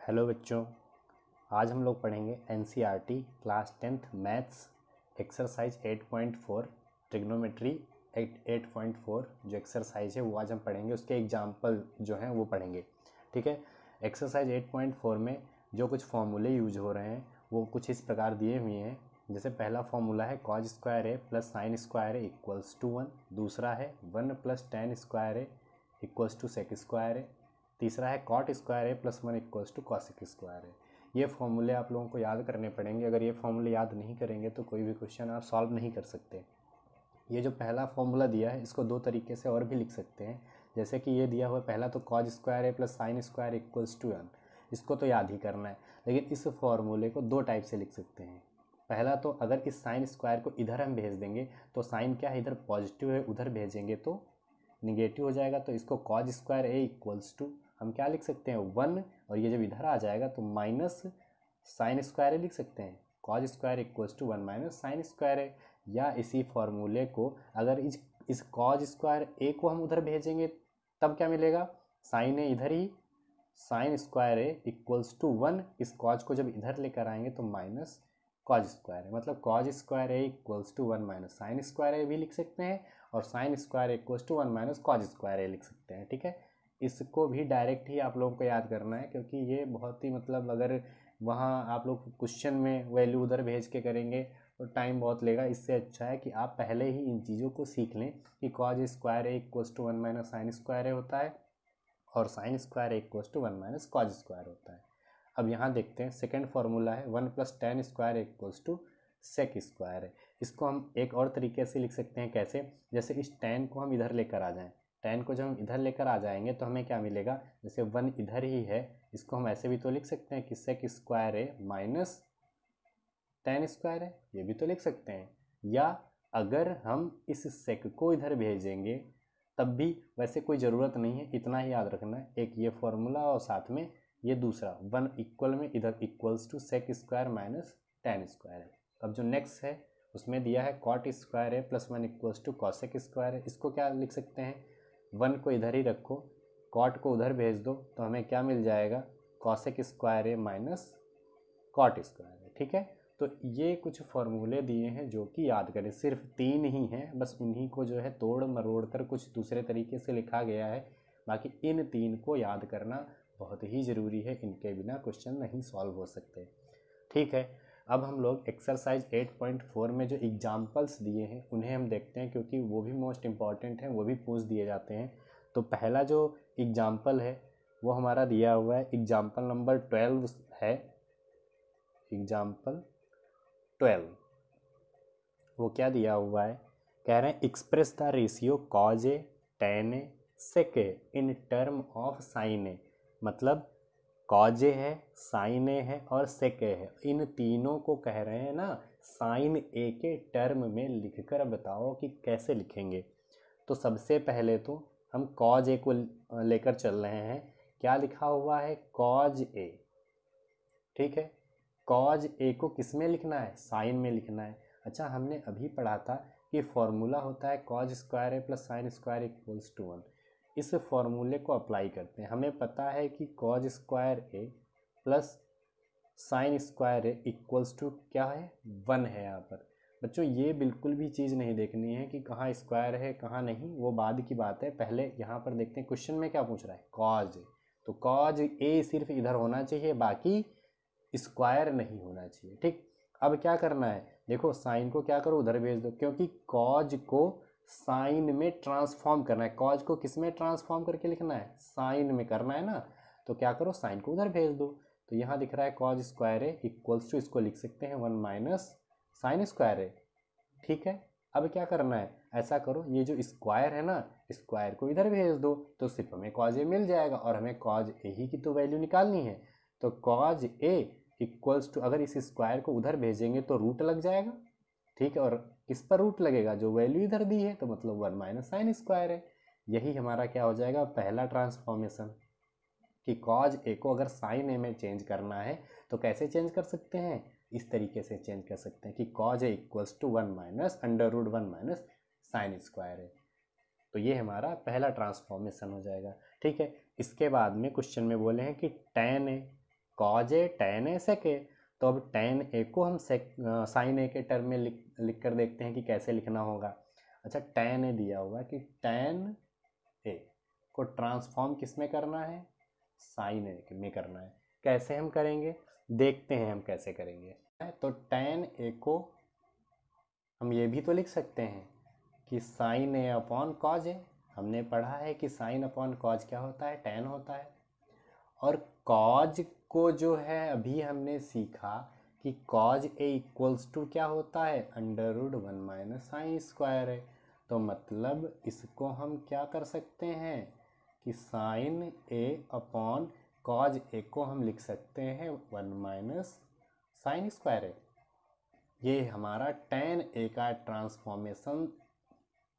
Hello बच्चों, आज हम लोग पढ़ेंगे NCERT class 10th maths exercise 8.4 trigonometry 8.4 जो एक्सरसाइज है वो आज हम पढ़ेंगे। उसके एग्जाम्पल जो हैं वो पढ़ेंगे। ठीक है। एक्सरसाइज 8.4 में जो कुछ फॉर्मूले यूज हो रहे हैं वो कुछ इस प्रकार दिए हुए हैं। जैसे पहला फॉर्मूला है cos square A plus sign square A equals to 1। दूसरा है 1 plus tan square A equals to sec square A. तीसरा है cot square A plus 1 equals to cosec square है। ये फॉर्मूले आप लोगों को याद करने पड़ेंगे। अगर ये फॉर्मूले याद नहीं करेंगे तो कोई भी क्वेश्चन आप सॉल्व नहीं कर सकते। ये जो पहला फॉर्मूला दिया है इसको दो तरीके से और भी लिख सकते हैं। जैसे कि ये दिया हुआ पहला तो cos square A plus sign square equals to 1, इसको तो याद ही करना है। लेकिन इस फॉर्मूले को दो टाइप से लिख सकते हैं। पहला तो अगर इस साइन स्क्वायर को इधर हम भेज देंगे तो साइन क्या है, इधर पॉजिटिव है, उधर भेजेंगे तो निगेटिव हो जाएगा। तो इसको cos square A equals to हम क्या लिख सकते हैं 1, और ये जब इधर आ जाएगा तो माइनस साइन स्क्वायर ए लिख सकते हैं। Cos square equals to 1 minus sign square A. या इसी फॉर्मूले को अगर इस कॉज स्क्वायर ए को हम उधर भेजेंगे तब क्या मिलेगा, साइन ए इधर ही, sin square A equals to 1। इस कॉज को जब इधर लेकर आएंगे तो माइनस कॉज स्क्वायर ए, मतलब cos square A equals to 1 minus sign square A भी लिख सकते हैं, और sin square equals to 1 minus cos square A लिख सकते हैं। ठीक है। इसको भी डायरेक्ट ही आप लोगों को याद करना है, क्योंकि ये बहुत ही मतलब अगर वहाँ आप लोग क्वेश्चन में वैल्यू उधर भेज के करेंगे तो टाइम बहुत लेगा। इससे अच्छा है कि आप पहले ही इन चीज़ों को सीख लें कि cos square A equals to 1 minus sign square A होता है और sin square A equals to 1 minus cos square होता है। अब यहाँ देखते हैं सेकेंड फार्मूला है 1 plus tan square equals to sec square है। इसको हम एक और तरीके से लिख सकते हैं। कैसे, जैसे इस टेन को हम इधर लेकर आ जाएं, टेन को जब हम इधर लेकर आ जाएंगे तो हमें क्या मिलेगा, जैसे 1 इधर ही है, इसको हम ऐसे भी तो लिख सकते हैं कि सेक स्क्वायर है माइनस टेन स्क्वायर है, ये भी तो लिख सकते हैं। या अगर हम इस सेक को इधर भेजेंगे तब भी वैसे कोई ज़रूरत नहीं है, इतना ही याद रखना है, एक ये फॉर्मूला और साथ में ये दूसरा 1 इक्वल में इधर equals to sec square minus tan square है। अब जो नेक्स्ट है उसमें दिया है कॉट स्क्वायर है plus 1 equals to cosec square है। इसको क्या लिख सकते हैं, 1 को इधर ही रखो, कॉट को उधर भेज दो तो हमें क्या मिल जाएगा, कॉसेक स्क्वायर है माइनस कॉट स्क्वायर है। ठीक है। तो ये कुछ फॉर्मूले दिए हैं जो कि याद करें, सिर्फ 3 ही हैं, बस उन्हीं को जो है तोड़ मरोड़ कर कुछ दूसरे तरीके से लिखा गया है। बाकी इन 3 को याद करना बहुत ही ज़रूरी है, इनके बिना क्वेश्चन नहीं सॉल्व हो सकते। ठीक है। अब हम लोग एक्सरसाइज 8.4 में जो एग्जाम्पल्स दिए हैं उन्हें हम देखते हैं, क्योंकि वो भी मोस्ट इम्पॉर्टेंट हैं, वो भी पूछ दिए जाते हैं। तो पहला जो एग्जाम्पल है वो हमारा दिया हुआ है, एग्जाम्पल नंबर 12 है। एग्जाम्पल 12 वो क्या दिया हुआ है, कह रहे हैं express the ratio cos A tan A sec A in term of sin A. मतलब कॉज ए है, साइन ए है और सेक ए है, इन तीनों को कह रहे हैं ना साइन ए के टर्म में लिखकर बताओ कि कैसे लिखेंगे। तो सबसे पहले तो हम कॉज ए को लेकर चल रहे हैं। क्या लिखा हुआ है, कॉज ए। ठीक है। कॉज ए को किस में लिखना है, साइन में लिखना है। अच्छा, हमने अभी पढ़ा था कि फॉर्मूला होता है cos square A plus sign square equals to 1। इस फॉर्मूले को अप्लाई करते हैं। हमें पता है कि cos square A plus sign square A equals to क्या है, 1 है यहाँ पर। बच्चों ये बिल्कुल भी चीज़ नहीं देखनी है कि कहाँ स्क्वायर है कहाँ नहीं, वो बाद की बात है। पहले यहाँ पर देखते हैं क्वेश्चन में क्या पूछ रहा है, कॉज ए। तो कॉज ए सिर्फ इधर होना चाहिए, बाकी स्क्वायर नहीं होना चाहिए। ठीक। अब क्या करना है, देखो साइन को क्या करो उधर भेज दो, क्योंकि कॉज को साइन में ट्रांसफॉर्म करना है। कॉज को किस में ट्रांसफॉर्म करके लिखना है, साइन में करना है ना। तो क्या करो, साइन को उधर भेज दो। तो यहाँ दिख रहा है cos square A equals to, इसको लिख सकते हैं 1 माइनस साइन स्क्वायर ए। ठीक है। अब क्या करना है, ऐसा करो ये जो स्क्वायर है ना, स्क्वायर को इधर भेज दो तो सिर्फ हमें कॉज ए मिल जाएगा, और हमें कॉज ए ही की तो वैल्यू निकालनी है। तो कॉज ए इक्वल्स टू, अगर इस स्क्वायर को उधर भेजेंगे तो रूट लग जाएगा। ठीक है। और किस पर रूट लगेगा, जो वैल्यू इधर दी है, तो मतलब 1 माइनस साइन स्क्वायर है। यही हमारा क्या हो जाएगा, पहला ट्रांसफॉर्मेशन, कि कॉज ए को अगर साइन ए में चेंज करना है तो कैसे चेंज कर सकते हैं, इस तरीके से चेंज कर सकते हैं कि cos A equals to 1 minus under root 1 minus sign square है। तो ये हमारा पहला ट्रांसफॉर्मेशन हो जाएगा। ठीक है। इसके बाद में क्वेश्चन में बोले हैं कि टेन ए कॉज ए tan ए sec ए। तो अब tan ए को हम sin ए के टर्म में लिख कर देखते हैं कि कैसे लिखना होगा। अच्छा, tan ए दिया हुआ है कि tan ए को ट्रांसफॉर्म किस में करना है, sin ए में करना है। कैसे हम करेंगे, देखते हैं हम कैसे करेंगे। तो tan ए को हम ये भी तो लिख सकते हैं कि sin ए अपॉन कॉज ए। हमने पढ़ा है कि sin अपॉन कॉज क्या होता है, tan होता है। और कॉज को जो है अभी हमने सीखा कि कॉज ए इक्वल्स टू क्या होता है, √1 माइनस साइन स्क्वायर है। तो मतलब इसको हम क्या कर सकते हैं कि साइन ए अपॉन कॉज ए को हम लिख सकते हैं 1 माइनस साइन स्क्वायर है। ये हमारा tan ए का ट्रांसफॉर्मेशन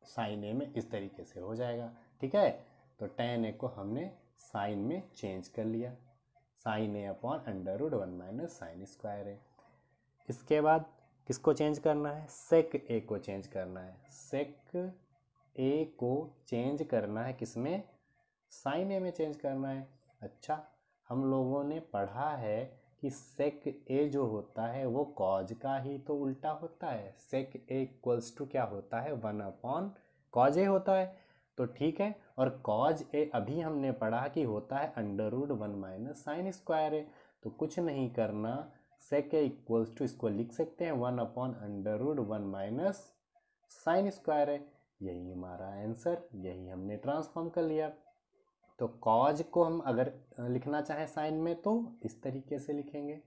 साइन ए में इस तरीके से हो जाएगा। ठीक है, तो tan ए को हमने साइन में चेंज कर लिया, साइन ए अपॉन √1 माइनस साइन स्क्वायर है। इसके बाद किसको चेंज करना है, सेक ए को चेंज करना है। सेक ए को चेंज करना है किसमें, साइन ए में चेंज करना है। अच्छा, हम लोगों ने पढ़ा है कि सेक ए जो होता है वो कॉज का ही तो उल्टा होता है। सेक ए इक्वल्स टू क्या होता है, 1 अपॉन कॉज ए होता है। तो ठीक है, और कॉज ए अभी हमने पढ़ा कि होता है √1 माइनस साइन स्क्वायर है। तो कुछ नहीं करना, सेक ए इक्वल्स टू इसको लिख सकते हैं 1 अपॉन √1 माइनस साइन स्क्वायर है। यही हमारा आंसर, यही हमने ट्रांसफॉर्म कर लिया। तो कॉज को हम अगर लिखना चाहें साइन में तो इस तरीके से लिखेंगे,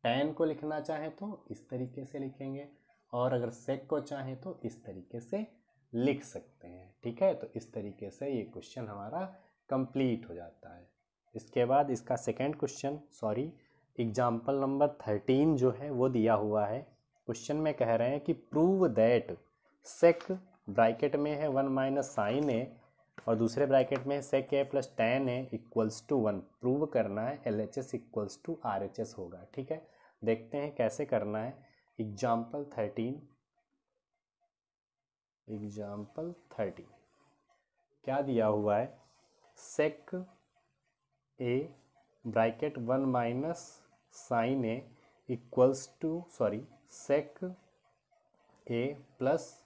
tan को लिखना चाहें तो इस तरीके से लिखेंगे, और अगर सेक को चाहें तो इस तरीके से लिख सकते हैं। ठीक है, तो इस तरीके से ये क्वेश्चन हमारा कंप्लीट हो जाता है। इसके बाद इसका सेकंड क्वेश्चन, एग्जाम्पल नंबर 13 जो है वो दिया हुआ है। क्वेश्चन में कह रहे हैं कि प्रूव दैट सेक ब्रैकेट में है 1 माइनस साइन ए और दूसरे ब्रैकेट में sec A plus tan A equals to 1। Prove करना है LHS इक्वल्स टू RHS होगा। ठीक है, देखते हैं कैसे करना है। एग्जाम्पल 13 क्या दिया हुआ है, sec A bracket 1 minus sin A equals to sec A plus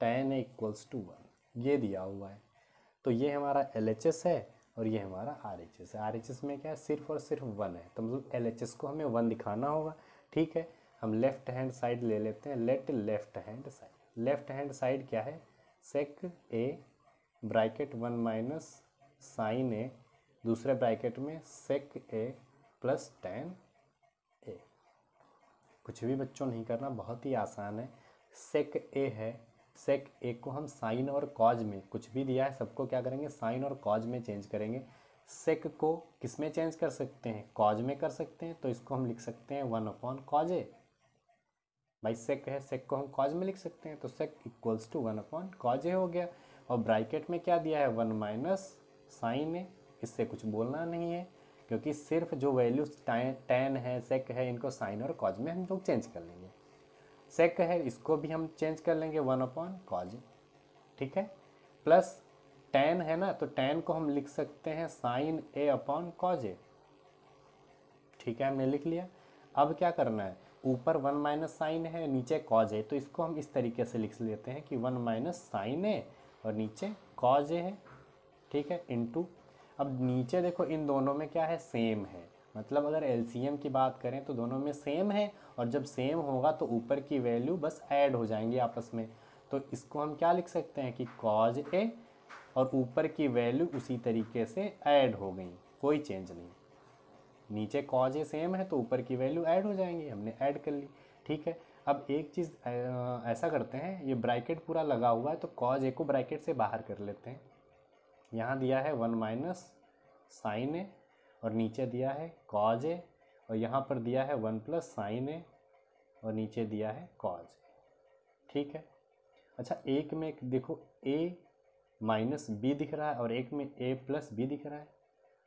tan A equals to 1, ये दिया हुआ है। तो ये हमारा LHS है और ये हमारा RHS है। RHS में क्या है, सिर्फ और सिर्फ 1 है, तो मतलब LHS को हमें 1 दिखाना होगा। ठीक है, हम लेफ्ट हैंड साइड ले लेते हैं। लेफ्ट हैंड साइड क्या है, sec A bracket 1 minus sin ए, दूसरे ब्रैकेट में सेक ए प्लस tan ए। कुछ भी बच्चों नहीं करना, बहुत ही आसान है। सेक ए है, सेक ए को हम साइन और कॉज में, कुछ भी दिया है सबको क्या करेंगे, साइन और कॉज में चेंज करेंगे। सेक को किस में चेंज कर सकते हैं, कॉज में कर सकते हैं, तो इसको हम लिख सकते हैं 1 अपॉन कॉज ए। भाई सेक है, सेक को हम कॉज में लिख सकते हैं, तो सेक इक्वल्स टू 1 अपॉन कॉज ए हो गया। और ब्रैकेट में क्या दिया है, 1 माइनस साइन ए। इससे कुछ बोलना नहीं है, क्योंकि सिर्फ जो वैल्यू tan है, सेक है, इनको साइन और कॉज में हम लोग चेंज कर लेंगे। सेक है, इसको भी हम चेंज कर लेंगे 1 अपॉन कॉज। ठीक है, प्लस tan है ना, तो tan को हम लिख सकते हैं साइन ए अपॉन कॉज ए। ठीक है, हमने लिख लिया। अब क्या करना है, ऊपर 1 माइनस साइन है, नीचे कॉज ए, तो इसको हम इस तरीके से लिख लेते हैं कि 1 माइनस साइन ए और नीचे कॉज ए है। ठीक है, इनटू, अब नीचे देखो इन दोनों में क्या है, सेम है, मतलब अगर LCM की बात करें तो दोनों में सेम है, और जब सेम होगा तो ऊपर की वैल्यू बस ऐड हो जाएंगी आपस में। तो इसको हम क्या लिख सकते हैं कि कॉज ए, और ऊपर की वैल्यू उसी तरीके से ऐड हो गई, कोई चेंज नहीं। नीचे कॉज ए सेम है तो ऊपर की वैल्यू ऐड हो जाएंगी, हमने ऐड कर ली। ठीक है, अब एक चीज़ ऐसा करते हैं, ये ब्रैकेट पूरा लगा हुआ है तो कॉज ए को ब्रैकेट से बाहर कर लेते हैं। यहाँ दिया है 1 माइनस साइन ए और नीचे दिया है कॉज ए, और यहाँ पर दिया है 1 प्लस साइन ए और नीचे दिया है कॉज। ठीक है, अच्छा, एक में देखो a माइनस बी दिख रहा है और एक में a प्लस बी दिख रहा है।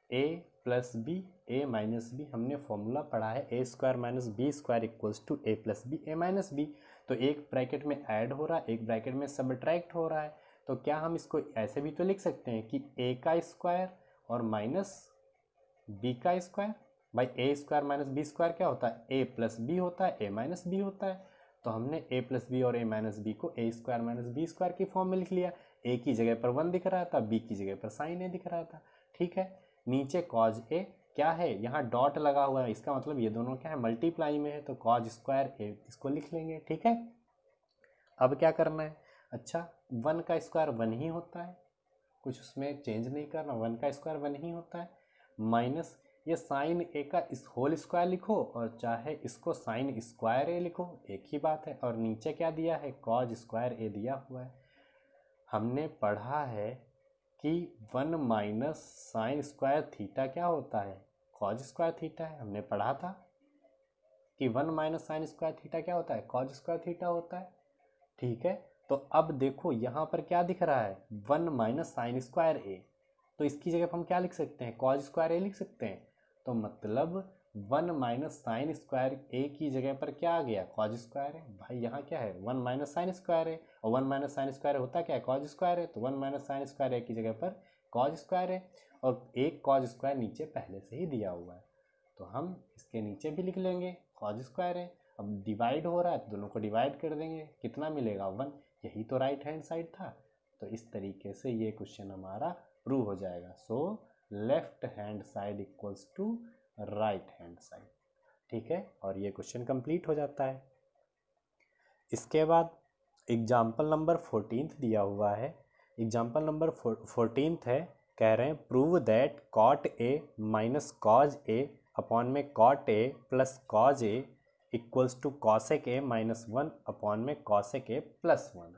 a plus B, a minus B, हमने फॉर्मूला पढ़ा है a square minus B square equals to a plus B a minus B. तो एक ब्रैकेट में ऐड हो रहा है, एक ब्रैकेट में सबट्रैक्ट हो रहा है। तो क्या हम इसको ऐसे भी तो लिख सकते हैं कि a का स्क्वायर और माइनस b का स्क्वायर। भाई ए स्क्वायर माइनस बी स्क्वायर क्या होता है, ए प्लस बी होता है, ए माइनस बी होता है। तो हमने ए प्लस बी और ए माइनस बी को ए स्क्वायर माइनस बी स्क्वायर की फॉर्म में लिख लिया। ए की जगह पर 1 दिख रहा था, बी की जगह पर साइन ए दिख रहा था, ठीक है। नीचे कॉज ए क्या है, यहाँ डॉट लगा हुआ है, इसका मतलब ये दोनों क्या है, मल्टीप्लाई में है, तो कॉज स्क्वायर ए इसको लिख लेंगे, ठीक है। अब क्या करना है, अच्छा 1 का स्क्वायर 1 ही होता है, कुछ उसमें चेंज नहीं करना, 1 का स्क्वायर 1 ही होता है, माइनस ये साइन ए का इस होल स्क्वायर लिखो और चाहे इसको साइन स्क्वायर ए लिखो, एक ही बात है। और नीचे क्या दिया है, कॉज स्क्वायर ए दिया हुआ है। हमने पढ़ा है कि 1 माइनस साइन स्क्वायर थीटा क्या होता है, कॉज स्क्वायर थीटा है। हमने पढ़ा था कि 1 माइनस साइन स्क्वायर थीटा क्या होता है, कॉज स्क्वायर थीटा होता है, ठीक है। तो अब देखो यहाँ पर क्या दिख रहा है, 1 माइनस साइन स्क्वायर ए, तो इसकी जगह पर हम क्या लिख सकते हैं, कॉज स्क्वायर ए लिख सकते हैं। तो मतलब 1 माइनस साइन स्क्वायर ए की जगह पर क्या आ गया, कॉज स्क्वायर है। भाई यहाँ क्या है, 1 माइनस साइन स्क्वायर है, और 1 माइनस साइन स्क्वायर होता क्या है, कॉज स्क्वायर है। तो 1 माइनस साइन स्क्वायर ए की जगह पर कॉज स्क्वायर है, और एक कॉज स्क्वायर नीचे पहले से ही दिया हुआ है, तो हम इसके नीचे भी लिख लेंगे कॉज स्क्वायर है। अब डिवाइड हो रहा है तो दोनों को डिवाइड कर देंगे, कितना मिलेगा 1, यही तो राइट हैंड साइड था। तो इस तरीके से ये क्वेश्चन हमारा प्रूव हो जाएगा। So left hand side equals to right hand side, ठीक है। और ये क्वेश्चन कंप्लीट हो जाता है। इसके बाद एग्जाम्पल नंबर 14 दिया हुआ है। एग्जाम्पल नंबर 14 है, कह रहे हैं prove that cot A minus cos A upon में cot A plus cos A equals to cosec A minus 1 upon में कॉसेक ए प्लस 1।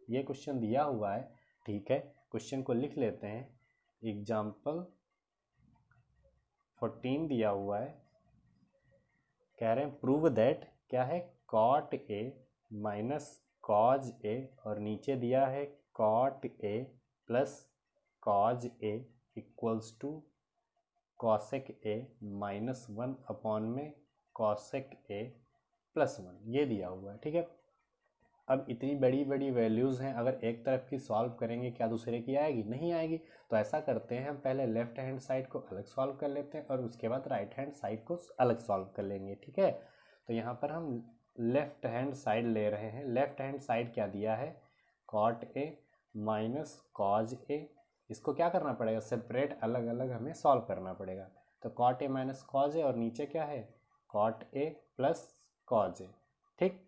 ये क्वेश्चन दिया हुआ है, ठीक है। क्वेश्चन को लिख लेते हैं। एग्जाम्पल 14 दिया हुआ है, कह रहे हैं प्रूव दैट क्या है, cot A minus cos A, और नीचे दिया है cot A plus cos A equals to cosec A minus 1 upon में कॉसेक ए प्लस 1, ये दिया हुआ है, ठीक है। अब इतनी बड़ी बड़ी वैल्यूज़ हैं, अगर एक तरफ की सॉल्व करेंगे क्या दूसरे की आएगी, नहीं आएगी। तो ऐसा करते हैं, हम पहले लेफ्ट हैंड साइड को अलग सॉल्व कर लेते हैं और उसके बाद राइट हैंड साइड को अलग सॉल्व कर लेंगे, ठीक है। तो यहाँ पर हम लेफ्ट हैंड साइड ले रहे हैं। लेफ्ट हैंड साइड क्या दिया है, कॉट ए माइनस कॉज ए, इसको क्या करना पड़ेगा, सेपरेट अलग अलग हमें सॉल्व करना पड़ेगा। तो cot A minus cos A, और नीचे क्या है, कॉट ए प्लस कॉज ए, ठीक।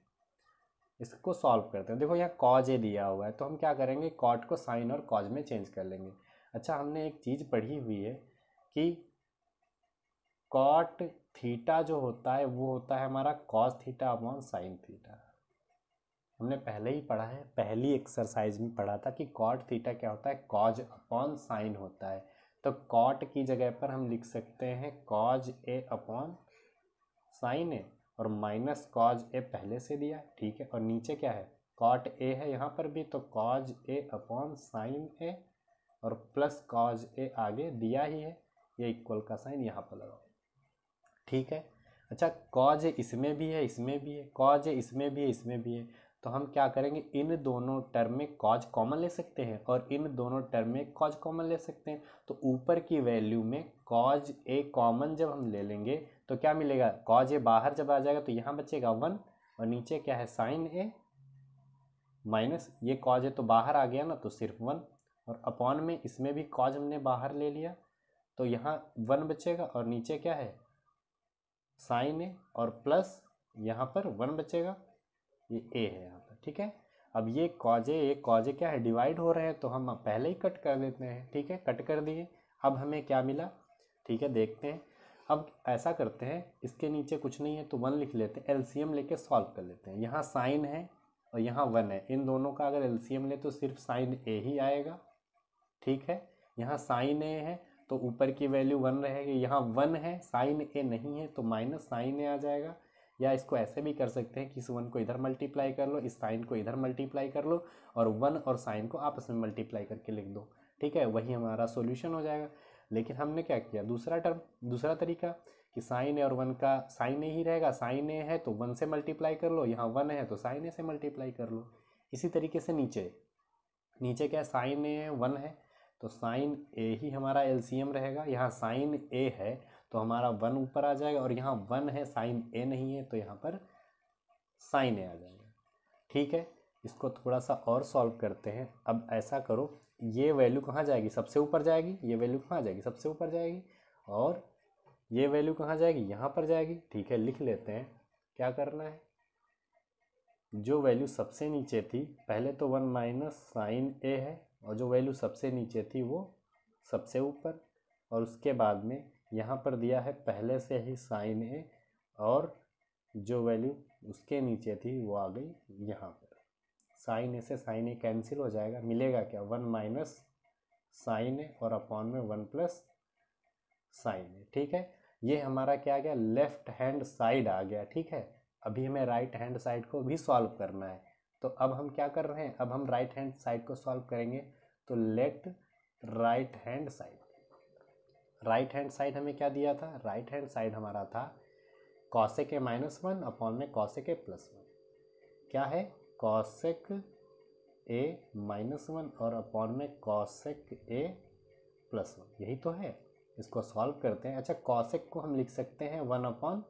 इसको सॉल्व करते हैं। देखो यहाँ कॉज ए दिया हुआ है, तो हम क्या करेंगे, कॉट को साइन और कॉज में चेंज कर लेंगे। अच्छा, हमने एक चीज़ पढ़ी हुई है कि कॉट थीटा जो होता है वो होता है हमारा cos theta upon sine theta. हमने पहले ही पढ़ा है, पहली एक्सरसाइज में पढ़ा था कि कॉट थीटा क्या होता है, कॉज अपॉन साइन होता है। तो कॉट की जगह पर हम लिख सकते हैं कॉज ए अपॉन साइन ए, और माइनस कॉज ए पहले से दिया, ठीक है। और नीचे क्या है, कॉट ए है यहाँ पर भी, तो कॉज ए अपॉन साइन ए, और प्लस कॉज ए आगे दिया ही है, ये इक्वल का साइन यहाँ पर लगाओ, ठीक है। अच्छा, कॉज ए इसमें भी है, इसमें भी है, कॉज ए इसमें भी है, इसमें भी है। तो हम क्या करेंगे, इन दोनों टर्म में कॉज कॉमन ले सकते हैं और इन दोनों टर्म में कॉज कॉमन ले सकते हैं। तो ऊपर की वैल्यू में कॉज ए कॉमन जब हम ले लेंगे तो क्या मिलेगा, कॉज ए बाहर जब आ जाएगा तो यहाँ बचेगा 1, और नीचे क्या है साइन ए माइनस, ये कॉज ए तो बाहर आ गया ना, तो सिर्फ 1, और अपॉन में इसमें भी कॉज हमने बाहर ले लिया, तो यहाँ 1 बचेगा, और नीचे क्या है साइन ए, और प्लस यहाँ पर 1 बचेगा, ये ए है यहाँ पर, ठीक है। अब ये कॉजे क्या है, डिवाइड हो रहे हैं, तो हम पहले ही कट कर देते हैं, ठीक है। कट कर दिए। अब हमें क्या मिला, ठीक है, देखते हैं। अब ऐसा करते हैं, इसके नीचे कुछ नहीं है तो 1 लिख लेते हैं, एलसीएम लेके सॉल्व कर लेते हैं। यहाँ साइन है और यहाँ 1 है, इन दोनों का अगर एलसीएम ले तो सिर्फ साइन ए ही आएगा, ठीक है। यहाँ साइन ए है तो ऊपर की वैल्यू 1 रहेगी, यहाँ 1 है साइन ए नहीं है तो माइनस साइन ए आ जाएगा। या इसको ऐसे भी कर सकते हैं कि इस 1 को इधर मल्टीप्लाई कर लो, इस साइन को इधर मल्टीप्लाई कर लो, और 1 और साइन को आपस में मल्टीप्लाई करके लिख दो, ठीक है। वही हमारा सॉल्यूशन हो जाएगा। लेकिन हमने क्या किया, दूसरा तरीका कि साइन ए और 1 का साइन ए ही रहेगा, साइन ए है तो 1 से मल्टीप्लाई कर लो, यहाँ 1 है तो साइन ए से मल्टीप्लाई कर लो। इसी तरीके से नीचे क्या साइन ए 1 है तो साइन ए ही हमारा एलसीएम रहेगा, यहाँ साइन ए है तो हमारा 1 ऊपर आ जाएगा, और यहाँ 1 है, साइन ए नहीं है, तो यहाँ पर साइन ए आ जाएगा। ठीक है, इसको थोड़ा सा और सॉल्व करते हैं। अब ऐसा करो, ये वैल्यू कहाँ जाएगी, सबसे ऊपर जाएगी, ये वैल्यू कहाँ जाएगी, सबसे ऊपर जाएगी, और ये वैल्यू कहाँ जाएगी, यहाँ पर जाएगी। ठीक है, लिख लेते हैं क्या करना है। जो वैल्यू सबसे नीचे थी, पहले तो 1 माइनस साइन ए है, और जो वैल्यू सबसे नीचे थी वो सबसे ऊपर, और उसके बाद में यहाँ पर दिया है पहले से ही साइन ए, और जो वैल्यू उसके नीचे थी वो आ गई यहाँ पर। साइन ए से साइन ए कैंसिल हो जाएगा, मिलेगा क्या, 1 माइनस साइन ए और अपॉन में 1 प्लस साइन ए। ठीक है, ये हमारा क्या आ गया, लेफ्ट हैंड साइड आ गया। ठीक है, अभी हमें राइट हैंड साइड को भी सॉल्व करना है। तो अब हम क्या कर रहे हैं, अब हम राइट हैंड साइड को सॉल्व करेंगे। तो let right hand side, right hand side हमें क्या दिया था, राइट हैंड साइड हमारा था कॉसेक ए -1 अपॉन में कॉसेक ए +1। क्या है, कॉसेक ए -1 और अपॉन में कॉसेक ए +1, यही तो है। इसको सॉल्व करते हैं। अच्छा, कॉसेक को हम लिख सकते हैं 1 अपॉन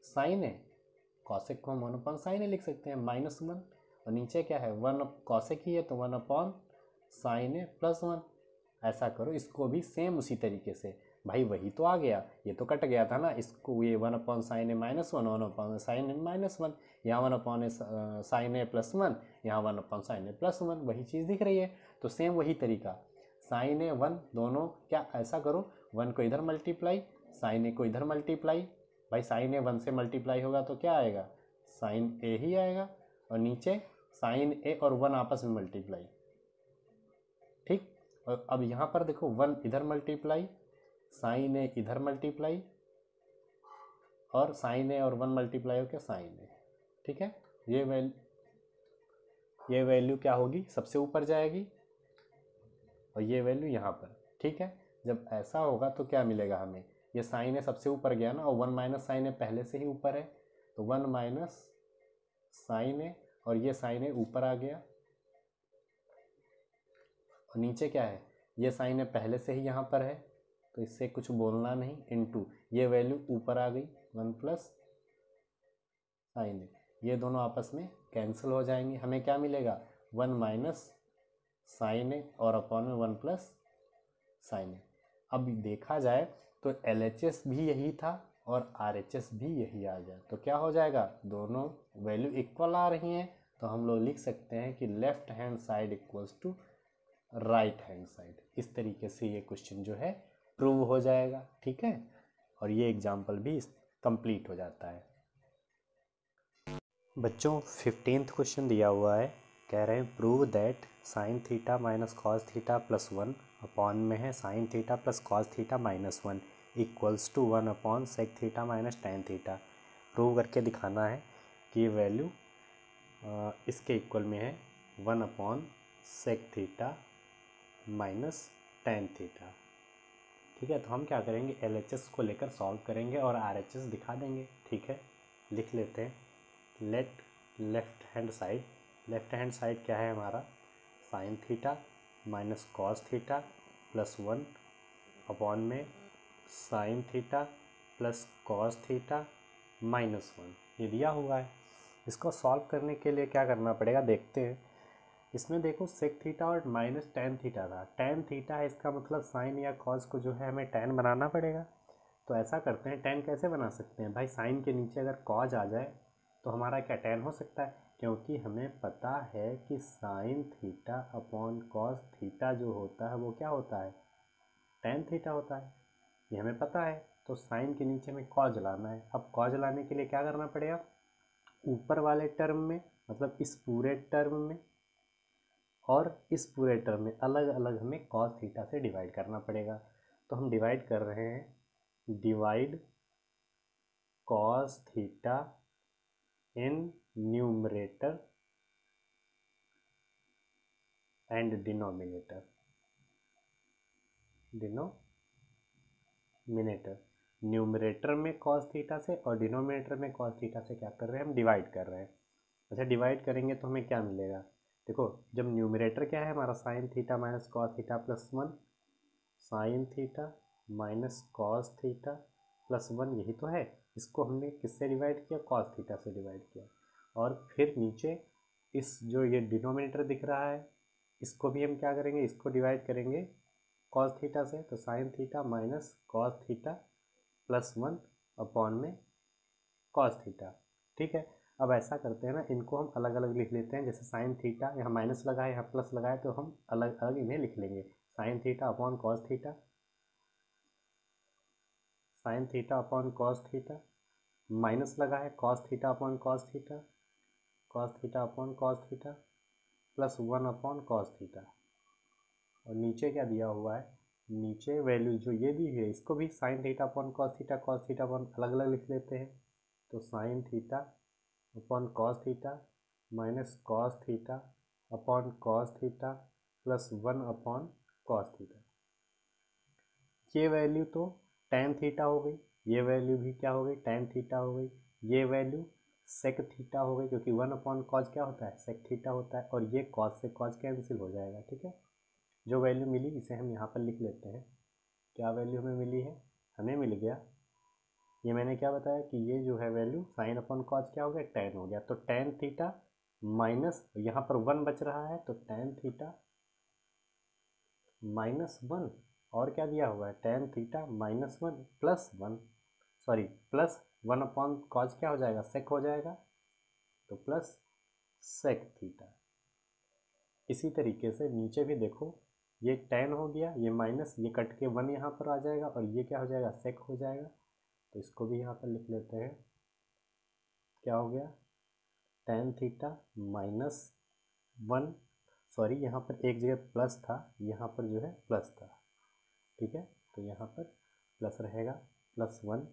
साइन ए, कॉसेक को हम 1 अपॉन साइन ए लिख सकते हैं -1, और नीचे क्या है 1 कॉसेक ही है तो 1 अपॉन साइन ए +1। ऐसा करो, इसको भी सेम उसी तरीके से, भाई वही तो आ गया, ये तो कट गया था ना, इसको ये 1 अपॉन साइन ए -1, 1 अपॉन साइन ए -1, यहाँ 1 अपॉन साइन ए +1, यहाँ 1 अपॉन साइन ए +1, वही चीज़ दिख रही है। तो सेम वही तरीका, साइन ए 1 दोनों, क्या ऐसा करो 1 को इधर मल्टीप्लाई, साइन ए को इधर मल्टीप्लाई, भाई साइन ए 1 से मल्टीप्लाई होगा तो क्या आएगा, साइन ए ही आएगा, और नीचे साइन ए और 1 आपस में मल्टीप्लाई। ठीक, और अब यहाँ पर देखो 1 इधर मल्टीप्लाई, साइन ए इधर मल्टीप्लाई, और साइन ए और 1 मल्टीप्लाई हो क्या, साइन ए। ठीक है, ये वैल्यू क्या होगी, सबसे ऊपर जाएगी, और ये वैल्यू यहाँ पर। ठीक है, जब ऐसा होगा तो क्या मिलेगा हमें, ये साइन ए सबसे ऊपर गया ना, और 1 माइनस साइन ए पहले से ही ऊपर है, तो 1 माइनस साइन ए, और ये साइन ए ऊपर आ गया, और नीचे क्या है, ये साइन ए पहले से ही यहाँ पर है, तो इससे कुछ बोलना नहीं, इनटू ये वैल्यू ऊपर आ गई 1 प्लस साइन ए, ये दोनों आपस में कैंसिल हो जाएंगे। हमें क्या मिलेगा, 1 माइनस साइन ए और अपॉन में 1 प्लस साइन ए। अब देखा जाए तो LHS भी यही था और RHS भी यही आ गया, तो क्या हो जाएगा, दोनों वैल्यू इक्वल आ रही हैं, तो हम लोग लिख सकते हैं कि left hand side equals to right hand side. इस तरीके से ये क्वेश्चन जो है प्रूव हो जाएगा। ठीक है, और ये एग्जाम्पल भी कंप्लीट हो जाता है। बच्चों 15th क्वेश्चन दिया हुआ है, कह रहे हैं prove that sine theta minus cos theta +1 upon में है sine theta plus cos theta -1 equals to 1 upon sec theta minus tan theta. Prove करके दिखाना है कि ये वैल्यू इसके इक्वल में है 1 upon sec theta minus tan theta. ठीक है, तो हम क्या करेंगे, LHS को लेकर सॉल्व करेंगे और RHS दिखा देंगे। ठीक है, लिख लेते हैं, लेट लेफ्ट हैंड साइड क्या है हमारा, sin theta minus cos theta +1 upon में sin theta plus cos theta -1, ये दिया हुआ है। इसको सॉल्व करने के लिए क्या करना पड़ेगा, देखते हैं। इसमें देखो सेक थीटा और माइनस टेन थीटा था, टेन थीटा है, इसका मतलब साइन या कॉस को जो है हमें टेन बनाना पड़ेगा। तो ऐसा करते हैं, टेन कैसे बना सकते हैं भाई, साइन के नीचे अगर कॉज आ जाए तो हमारा क्या टेन हो सकता है, क्योंकि हमें पता है कि sine theta upon cos theta जो होता है वो क्या होता है, टेन थीटा होता है, ये हमें पता है। तो साइन के नीचे में कॉज लाना है। अब कॉज लाने के लिए क्या करना पड़ेगा, ऊपर वाले टर्म में, मतलब इस पूरे टर्म में और इस पूरे टर्म में अलग अलग हमें कॉस थीटा से डिवाइड करना पड़ेगा। तो हम डिवाइड कर रहे हैं, divide cos theta in numerator and denominator. Numerator में कॉस थीटा से और डिनोमिनेटर में कॉस थीटा से क्या कर रहे हैं, हम डिवाइड कर रहे हैं। अच्छा, डिवाइड करेंगे तो हमें क्या मिलेगा, देखो जब न्यूमरेटर क्या है हमारा, sin theta minus cos theta +1, sign theta minus cos theta plus 1 यही तो है। इसको हमने किससे डिवाइड किया, कॉस थीटा से डिवाइड किया। और फिर नीचे इस जो ये डिनोमिनेटर दिख रहा है इसको भी हम क्या करेंगे, इसको डिवाइड करेंगे कॉस थीटा से, तो sign theta minus cos theta plus 1 upon में कॉस थीटा। ठीक है, अब ऐसा करते हैं ना, इनको हम अलग अलग लिख लेते हैं। जैसे साइन थीटा यहाँ माइनस लगा है, यहाँ प्लस लगा है, तो हम अलग अलग इन्हें लिख लेंगे। Sine theta upon cos theta, sine theta upon cos theta, minus लगा है cos theta upon cos theta, cos theta upon cos theta plus 1 upon cos theta. और नीचे क्या दिया हुआ है, नीचे वैल्यू जो ये दी है इसको भी sine theta upon cos theta upon अलग अलग लिख लेते हैं। तो sine theta upon cos theta minus cos theta upon cos theta plus 1 upon cos theta. ये वैल्यू तो tan थीटा हो गई, ये वैल्यू भी क्या हो गई, tan थीटा हो गई, ये वैल्यू सेक थीटा हो गई, क्योंकि 1 अपॉन कॉज क्या होता है, सेक थीटा होता है। और ये कॉज से कॉज कैंसिल हो जाएगा। ठीक है, जो वैल्यू मिली इसे हम यहाँ पर लिख लेते हैं। क्या वैल्यू हमें मिली है, हमें मिल गया, ये मैंने क्या बताया कि ये जो है वैल्यू साइन अपॉन कॉज क्या हो गया, tan हो गया। तो tan थीटा माइनस, यहाँ पर 1 बच रहा है, तो tan थीटा माइनस 1, और क्या दिया हुआ है, tan theta minus 1 plus 1, sorry plus 1 upon cos क्या हो जाएगा, सेक हो जाएगा, तो प्लस सेक थीटा। इसी तरीके से नीचे भी देखो, ये tan हो गया, ये माइनस, ये कट के 1 यहाँ पर आ जाएगा, और ये क्या हो जाएगा, सेक हो जाएगा। तो इसको भी यहाँ पर लिख लेते हैं। क्या हो गया, tan थीटा माइनस 1, सॉरी यहाँ पर एक जगह प्लस था, यहाँ पर जो है प्लस था। ठीक है, तो यहाँ पर प्लस रहेगा, प्लस 1,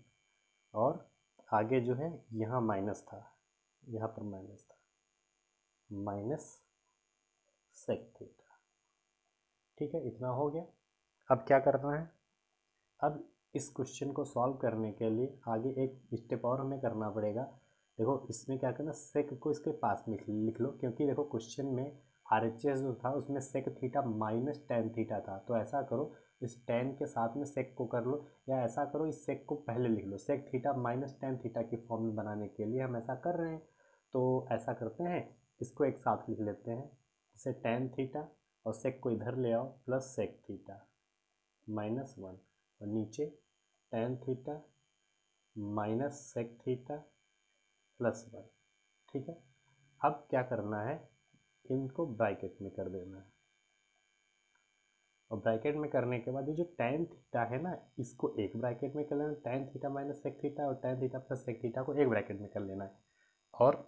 और आगे जो है यहाँ माइनस था, यहाँ पर माइनस था, माइनस सेक थीटा। ठीक है, इतना हो गया। अब क्या करना है, अब इस क्वेश्चन को सॉल्व करने के लिए आगे एक स्टेप और हमें करना पड़ेगा। देखो इसमें क्या करना, सेक को इसके पास में लिख लो, क्योंकि देखो क्वेश्चन में RHS जो था उसमें sec theta minus tan theta था। तो ऐसा करो, इस tan के साथ में सेक को कर लो, या ऐसा करो इस सेक को पहले लिख लो, sec theta minus tan theta की फॉर्म में बनाने के लिए हम ऐसा कर रहे हैं। तो ऐसा करते हैं, इसको एक साथ लिख लेते हैं, जैसे tan थीटा और सेक को इधर ले आओ, प्लस सेक थीटा माइनस 1, और नीचे tan theta minus sec theta plus 1। ठीक है, अब क्या करना है, इनको ब्रैकेट में कर देना है, और ब्रैकेट में करने के बाद ये जो tan थीटा है ना, इसको एक ब्रैकेट में कर लेना, tan theta minus sec theta और tan theta plus sec theta को एक ब्रैकेट में कर लेना है। और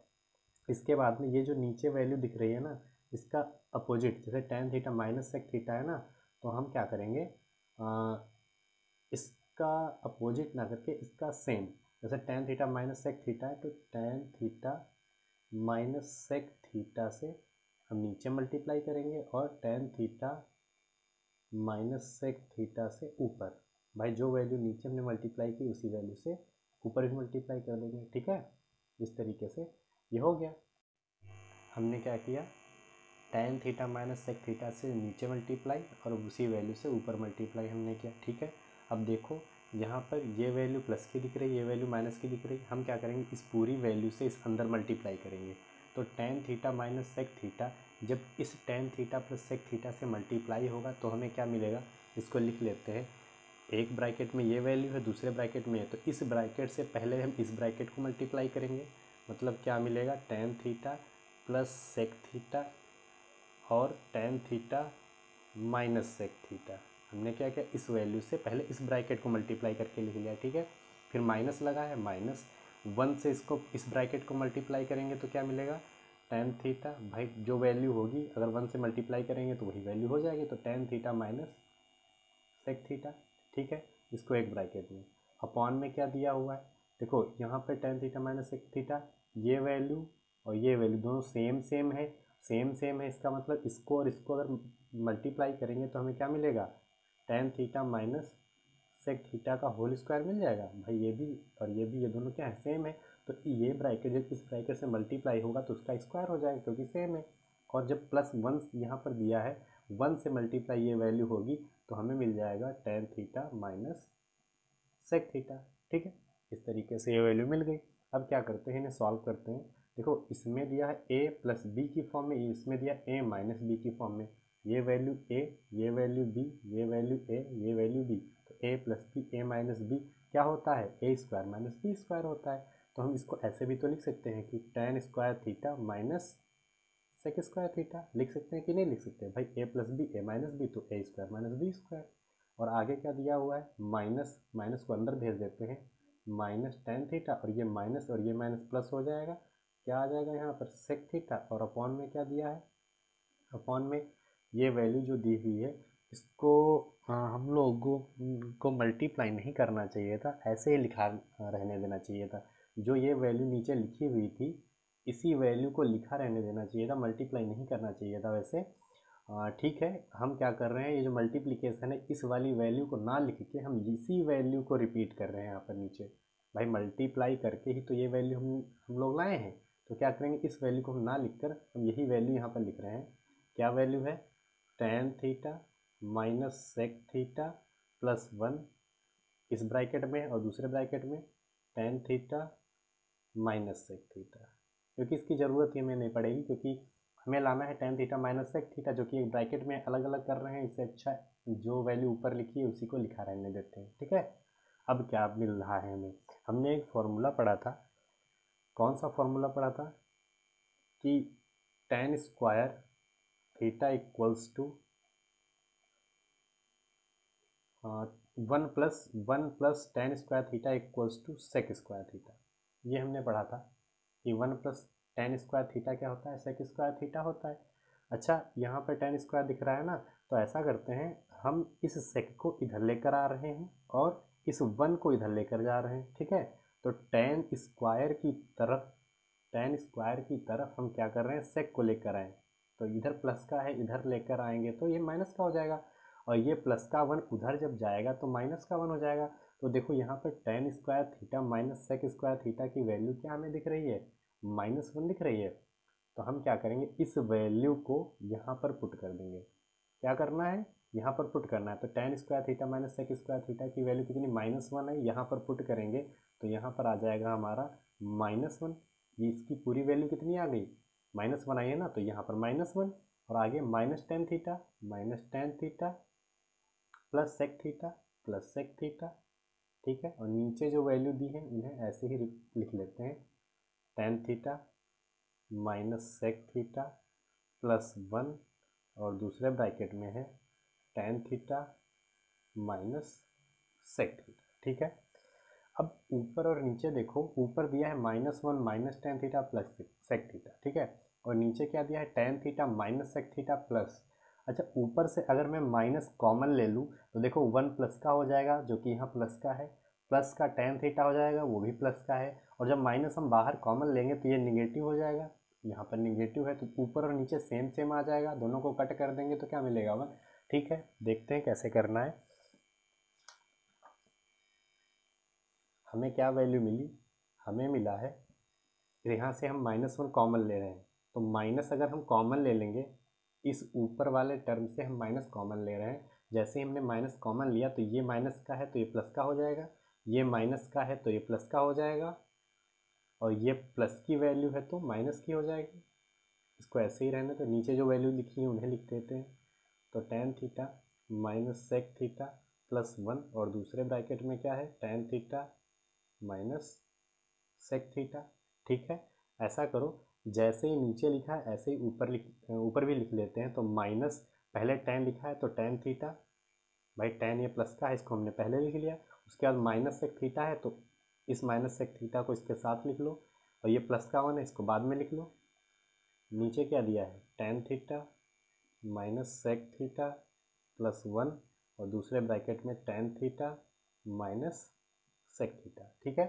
इसके बाद में ये जो नीचे वैल्यू दिख रही है ना, इसका अपोजिट, जैसे tan theta minus sec theta है ना, तो हम क्या करेंगे, इसका अपोजिट ना करके इसका सेम, जैसे tan theta minus sec theta है, तो tan theta minus sec theta से हम नीचे मल्टीप्लाई करेंगे, और tan theta minus sec theta से ऊपर, भाई जो वैल्यू नीचे हमने मल्टीप्लाई की उसी वैल्यू से ऊपर भी मल्टीप्लाई कर देंगे। ठीक है, इस तरीके से ये हो गया। हमने क्या किया, tan theta minus sec theta से नीचे मल्टीप्लाई और उसी वैल्यू से ऊपर मल्टीप्लाई हमने किया। ठीक है, अब देखो यहाँ पर ये वैल्यू प्लस की दिख रही है, ये वैल्यू माइनस की दिख रही है, हम क्या करेंगे, इस पूरी वैल्यू से इस अंदर मल्टीप्लाई करेंगे। तो tan theta minus sec theta जब इस tan theta plus sec theta से मल्टीप्लाई होगा तो हमें क्या मिलेगा, इसको लिख लेते हैं। एक ब्रैकेट में ये वैल्यू है, दूसरे ब्रैकेट में है, तो इस ब्रैकेट से पहले हम इस ब्रैकेट को मल्टीप्लाई करेंगे। मतलब क्या मिलेगा, tan theta plus sec theta और tan theta minus sec theta. हमने क्या किया, इस वैल्यू से पहले इस ब्रैकेट को मल्टीप्लाई करके लिख लिया। ठीक है, फिर माइनस लगा है, माइनस 1 से इसको इस ब्रैकेट को मल्टीप्लाई करेंगे तो क्या मिलेगा, tan थीटा, भाई जो वैल्यू होगी अगर 1 से मल्टीप्लाई करेंगे तो वही वैल्यू हो जाएगी, तो tan theta minus sec theta. ठीक है, इसको एक ब्रैकेट में, अपॉन में क्या दिया हुआ है, देखो यहाँ पे tan theta minus sec theta, ये वैल्यू और ये वैल्यू दोनों सेम सेम है, सेम सेम है, इसका मतलब इसको और इसको अगर मल्टीप्लाई करेंगे तो हमें क्या मिलेगा, tan theta minus sec theta का होल स्क्वायर मिल जाएगा। भाई ये भी और ये भी, ये दोनों क्या है, सेम है, तो ये ब्रैकेट जब इस ब्रैकेट से मल्टीप्लाई होगा तो उसका स्क्वायर हो जाएगा क्योंकि सेम है। और जब प्लस 1 यहाँ पर दिया है, 1 से मल्टीप्लाई ये वैल्यू होगी तो हमें मिल जाएगा tan theta minus sec theta. ठीक है, इस तरीके से ये वैल्यू मिल गई। अब क्या करते हैं, इन्हें सॉल्व करते हैं। देखो इसमें दिया है a प्लस बी की फॉर्म में, इसमें दिया a माइनस बी की फॉर्म में। ये वैल्यू a, ये वैल्यू b, ये वैल्यू a, ये वैल्यू b। तो a plus B, a minus B क्या होता है, a square minus B square होता है। तो हम इसको ऐसे भी तो लिख सकते हैं कि tan square theta minus sec square theta. लिख सकते हैं कि नहीं लिख सकते भाई, a plus B, a minus B, तो a square minus B square. और आगे क्या दिया हुआ है, माइनस, माइनस को अंदर भेज देते हैं, माइनस टेन थीटा, और ये माइनस प्लस हो जाएगा। क्या आ जाएगा यहाँ पर, सेक थीटा, और अपॉन में क्या दिया है, अपॉन में ये वैल्यू जो दी हुई है इसको हम लोगों को मल्टीप्लाई नहीं करना चाहिए था, ऐसे ही लिखा रहने देना चाहिए था। जो ये वैल्यू नीचे लिखी हुई थी इसी वैल्यू को लिखा रहने देना चाहिए था, मल्टीप्लाई नहीं करना चाहिए था वैसे। ठीक है, हम क्या कर रहे हैं, ये जो मल्टीप्लिकेशन है इस वाली वैल्यू को ना लिख के हम इसी वैल्यू को रिपीट कर रहे हैं यहाँ पर नीचे। भाई मल्टीप्लाई करके ही तो ये वैल्यू हम लोग लाए हैं, तो क्या करेंगे, इस वैल्यू को हम ना लिखकर हम यही वैल्यू यहाँ पर लिख रहे हैं। क्या वैल्यू है, tan theta minus sec theta plus one, इस ब्रैकेट में, और दूसरे ब्रैकेट में tan theta minus sec theta. क्योंकि इसकी ज़रूरत ही हमें नहीं पड़ेगी, क्योंकि हमें लाना है tan theta minus sec theta, जो कि एक ब्रैकेट में अलग अलग कर रहे हैं। इससे अच्छा जो वैल्यू ऊपर लिखी है उसी को लिखा रहने देते हैं। ठीक है, अब क्या मिल रहा है हमें, हमने एक फॉर्मूला पढ़ा था। कौन सा फॉर्मूला पढ़ा था कि tan square theta equals to one plus tan square theta equals to sec square theta. ये हमने पढ़ा था कि one plus tan square theta क्या होता है, सेक स्क्वायर थीटा होता है। अच्छा, यहाँ पर टेन स्क्वायर दिख रहा है ना, तो ऐसा करते हैं, हम इस सेक को इधर लेकर आ रहे हैं और इस वन को इधर लेकर जा रहे हैं। ठीक है, तो टेन स्क्वायर की तरफ, टेन स्क्वायर की तरफ हम क्या कर रहे हैं, सेक को लेकर आए। तो इधर प्लस का है, इधर लेकर आएंगे तो ये माइनस का हो जाएगा, और ये प्लस का वन उधर जब जाएगा तो माइनस का वन हो जाएगा। तो देखो यहाँ पर tan square theta minus sec square theta की वैल्यू क्या हमें दिख रही है, माइनस वन दिख रही है। तो हम क्या करेंगे, इस वैल्यू को यहाँ पर पुट कर देंगे। क्या करना है, यहाँ पर पुट करना है। तो tan square theta minus sec square theta की वैल्यू कितनी, माइनस वन है, यहाँ पर पुट करेंगे तो यहाँ पर आ जाएगा हमारा माइनस वन। ये इसकी पूरी वैल्यू कितनी आ गई, माइनस वन आई है ना, तो यहाँ पर माइनस वन, और आगे minus tan theta plus sec theta plus sec theta. ठीक है, और नीचे जो वैल्यू दी है उन्हें ऐसे ही लिख लेते हैं, tan theta minus sec theta plus one, और दूसरे ब्रैकेट में है tan theta minus sec theta. ठीक है, अब ऊपर और नीचे देखो, ऊपर दिया है minus one minus tan theta plus sec theta. ठीक है, और नीचे क्या दिया है, tan theta minus sec theta plus. अच्छा, ऊपर से अगर मैं माइनस कॉमन ले लूँ तो देखो वन प्लस का हो जाएगा, जो कि यहाँ प्लस का है, प्लस का टेन थीटा हो जाएगा, वो भी प्लस का है। और जब माइनस हम बाहर कॉमन लेंगे तो ये निगेटिव हो जाएगा, यहाँ पर निगेटिव है तो ऊपर और नीचे सेम सेम आ जाएगा, दोनों को कट कर देंगे तो क्या मिलेगा, वन। ठीक है, देखते हैं कैसे करना है। हमें क्या वैल्यू मिली, हमें मिला है, यहाँ से हम माइनस वन कॉमन ले रहे हैं, तो माइनस अगर हम कॉमन ले लेंगे, इस ऊपर वाले टर्म से हम माइनस कॉमन ले रहे हैं। जैसे ही हमने माइनस कॉमन लिया तो ये माइनस का है तो ये प्लस का हो जाएगा, ये माइनस का है तो ये प्लस का हो जाएगा, और ये प्लस की वैल्यू है तो माइनस की हो जाएगी। इसको ऐसे ही रहने तो नीचे जो वैल्यू लिखी है उन्हें लिख देते हैं। तो tan theta minus sec theta plus one, और दूसरे ब्रैकेट में क्या है, tan theta minus sec theta. ठीक है, ऐसा करो, जैसे ही नीचे लिखा है ऐसे ही ऊपर भी लिख लेते हैं। तो माइनस, पहले टेन लिखा है तो टेन थीटा, भाई टेन ये प्लस का है, इसको हमने पहले लिख लिया। उसके बाद माइनस सेक थीटा है तो इस माइनस सेक थीटा को इसके साथ लिख लो, और ये प्लस का वन है इसको बाद में लिख लो। नीचे क्या दिया है, tan theta minus sec theta plus one, और दूसरे ब्रैकेट में tan theta minus sec theta. ठीक है,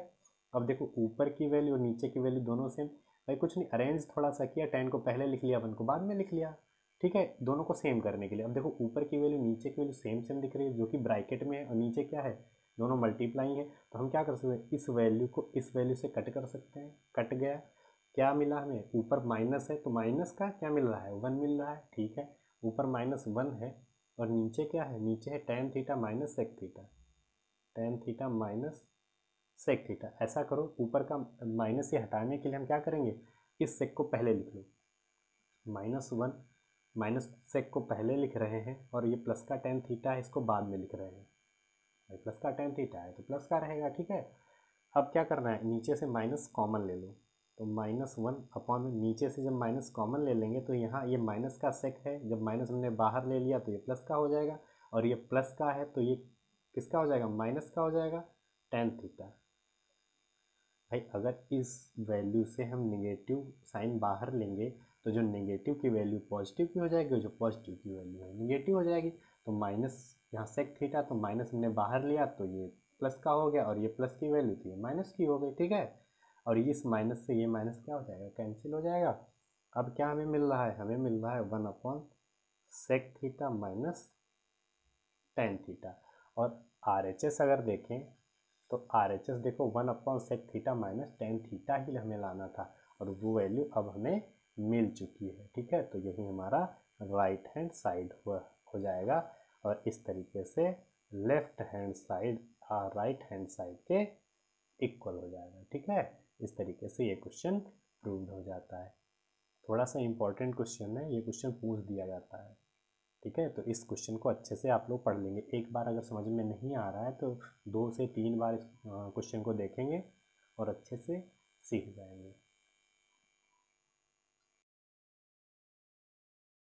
अब देखो ऊपर की वैल्यू और नीचे की वैल्यू दोनों सेम। भाई कुछ नहीं, अरेंज थोड़ा सा किया, टेन को पहले लिख लिया, वन को बाद में लिख लिया। ठीक है, दोनों को सेम करने के लिए। अब देखो ऊपर की वैल्यू नीचे की वैल्यू सेम सेम दिख रही है, जो कि ब्रैकेट में है, और नीचे क्या है, दोनों मल्टीप्लाई है। तो हम क्या कर सकते हैं, इस वैल्यू को इस वैल्यू से कट कर सकते हैं। कट गया, क्या मिला हमें, ऊपर माइनस है तो माइनस का क्या मिल रहा है, वन मिल रहा है। ठीक है, ऊपर माइनस वन है, और नीचे क्या है, नीचे है tan theta minus sec theta, tan theta minus sec theta. ऐसा करो, ऊपर का माइनस से हटाने के लिए हम क्या करेंगे, इस सेक को पहले लिख लो, -1 माइनस सेक को पहले लिख रहे हैं और ये प्लस का टेन थीटा है इसको बाद में लिख रहे हैं। भाई प्लस का टेन थीटा है तो प्लस का रहेगा, ठीक है। अब क्या करना है, नीचे से माइनस कॉमन ले लो, तो -1 अपॉन में नीचे से जब माइनस कॉमन ले लेंगे तो यहाँ ये माइनस का सेक है, जब माइनस हमने बाहर ले लिया तो ये प्लस का हो जाएगा, और ये प्लस का है तो ये किसका हो जाएगा, माइनस का हो जाएगा, टेन थीटा। भाई अगर इस वैल्यू से हम नेगेटिव साइन बाहर लेंगे तो जो नेगेटिव की वैल्यू पॉजिटिव की हो जाएगी, जो पॉजिटिव की वैल्यू है नेगेटिव हो जाएगी। तो माइनस यहाँ सेक थीटा, तो माइनस हमने बाहर लिया तो ये प्लस का हो गया, और ये प्लस की वैल्यू थी ये माइनस की हो गई, ठीक है। और इस माइनस से ये माइनस क्या हो जाएगा, कैंसिल हो जाएगा। अब क्या हमें मिल रहा है, हमें मिल रहा है 1/sec theta minus tan theta. और RHS अगर देखें तो RHS देखो 1/sec theta minus tan theta ही हमें लाना था, और वो वैल्यू अब हमें मिल चुकी है, ठीक है। तो यही हमारा राइट हैंड साइड हो जाएगा, और इस तरीके से left hand side right hand side के इक्वल हो जाएगा, ठीक है। इस तरीके से ये क्वेश्चन प्रूव्ड हो जाता है। थोड़ा सा इम्पोर्टेंट क्वेश्चन है, ये क्वेश्चन पूछ दिया जाता है, ठीक है। तो इस क्वेश्चन को अच्छे से आप लोग पढ़ लेंगे। एक बार अगर समझ में नहीं आ रहा है तो 2 से 3 बार इस क्वेश्चन को देखेंगे और अच्छे से सीख जाएंगे।